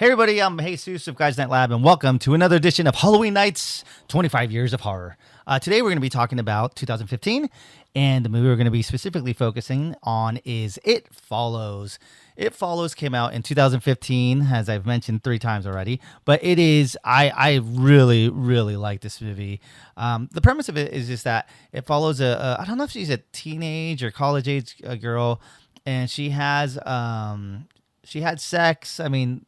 Hey everybody, I'm Jesus of Guys Night Lab, and welcome to another edition of Halloween Nights 25 Years of Horror. Today we're going to be talking about 2015, and the movie we're going to be specifically focusing on is It Follows. It Follows came out in 2015, as I've mentioned 3 times already, but it is, I really, really like this movie. The premise of it is just that it follows I don't know if she's a teenage or college age girl, and she had sex. I mean,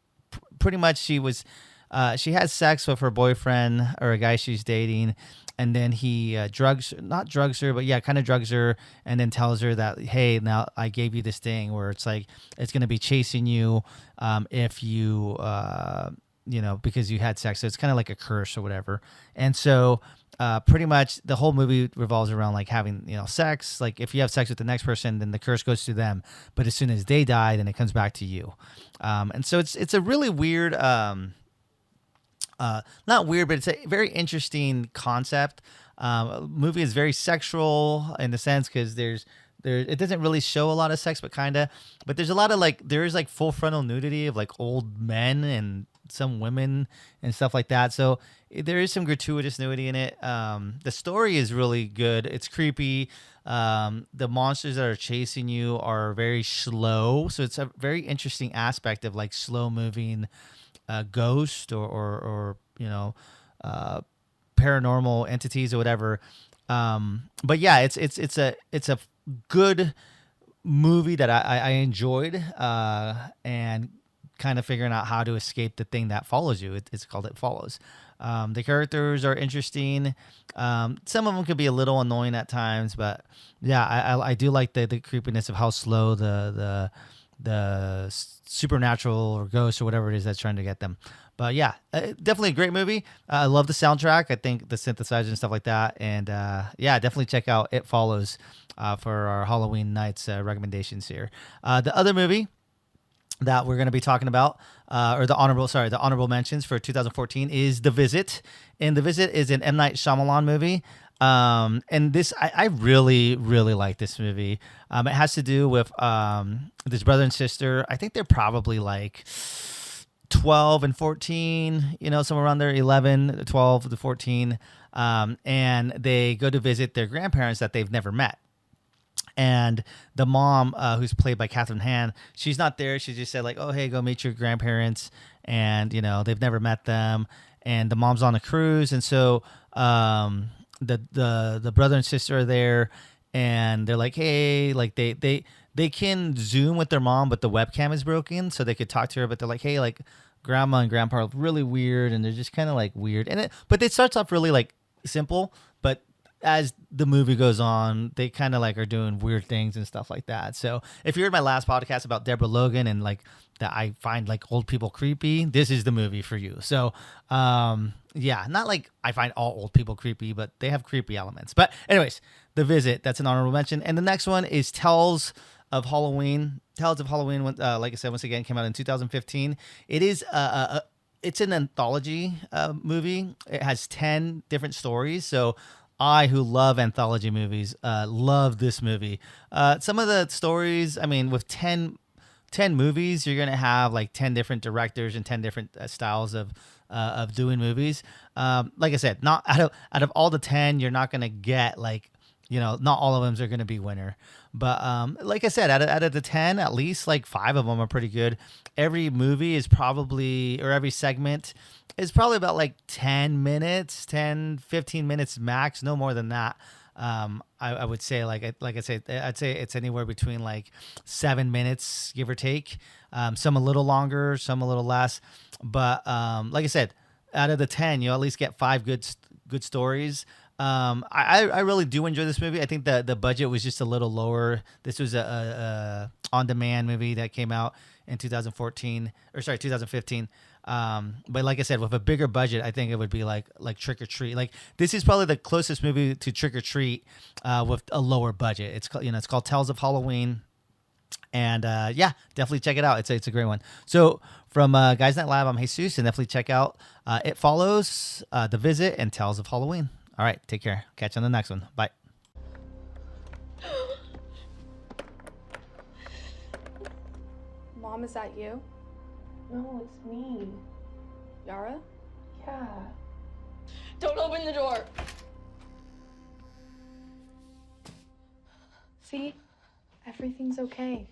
pretty much she had sex with her boyfriend or a guy she's dating, and then he not drugs her, but yeah, kind of drugs her, and then tells her that, hey, now I gave you this thing where it's like it's gonna be chasing you if you because you had sex. So it's kind of like a curse or whatever. And so pretty much the whole movie revolves around like having sex. Like if you have sex with the next person, then the curse goes to them, but as soon as they die, then it comes back to you. And so it's a really weird not weird, but it's a very interesting concept. Movie is very sexual in the sense because it doesn't really show a lot of sex, but there's a lot of there is full frontal nudity of like old men and some women and stuff like that. So there is some gratuitous nudity in it. The story is really good. It's creepy. The monsters that are chasing you are very slow. So it's a very interesting aspect of like slow moving ghost or paranormal entities or whatever. But yeah, it's a good movie that I enjoyed, and kind of figuring out how to escape the thing that follows you. It's called It Follows. The characters are interesting. Some of them could be a little annoying at times, but yeah, I do like the creepiness of how slow the supernatural or ghost or whatever it is that's trying to get them. But yeah, definitely a great movie. I love the soundtrack. I think the synthesizer and stuff like that. And yeah, definitely check out It Follows for our Halloween Nights recommendations here. The other movie that we're going to be talking about, or the honorable mentions for 2014 is The Visit. And The Visit is an M. Night Shyamalan movie. And this, I really, really like this movie. It has to do with this brother and sister. I think they're probably like 12 and 14, somewhere around there, 11, 12 to 14. And they go to visit their grandparents that they've never met. And the mom, who's played by Catherine Hahn, she's not there. She just said like, oh, hey, go meet your grandparents. And, they've never met them. And the mom's on a cruise. And so the brother and sister are there. And they're like, hey, like they can Zoom with their mom, but the webcam is broken. So they could talk to her. But they're like, hey, like grandma and grandpa are really weird. And they're just kind of like weird. But it starts off really like simple. But as the movie goes on, they kind of like are doing weird things and stuff like that. So if you heard my last podcast about Deborah Logan and like that I find like old people creepy, this is the movie for you. So yeah, not like I find all old people creepy, but they have creepy elements. But anyways, The Visit, that's an honorable mention. And the next one is Tales of Halloween. Tales of Halloween, like I said, once again, came out in 2015. It is it's an anthology movie. It has 10 different stories. So I, who love anthology movies, love this movie. Some of the stories, I mean, with 10 movies, you're going to have like 10 different directors and 10 different styles of doing movies. Like I said, not out of all the 10, you're not going to get like, not all of them are going to be winner. But like I said, out of the 10, at least like 5 of them are pretty good. Every movie is probably, or every segment is probably about like 10 minutes, 10, 15 minutes max, no more than that. I would say I'd say it's anywhere between like 7 minutes, give or take. Some a little longer, some a little less. But like I said, out of the 10, you at least get 5 good stories. I really do enjoy this movie. I think the budget was just a little lower. This was a on-demand movie that came out in 2015. But like I said, with a bigger budget, I think it would be like Trick or Treat. Like this is probably the closest movie to Trick or Treat with a lower budget. It's called Tales of Halloween. And yeah, definitely check it out. It's a great one. So from Guys Night Lab, I'm Jesus, and definitely check out It Follows, The Visit, and Tales of Halloween. All right, take care. Catch you on the next one. Bye. Mom, is that you? No, it's me. Yara? Yeah. Don't open the door! See? Everything's okay.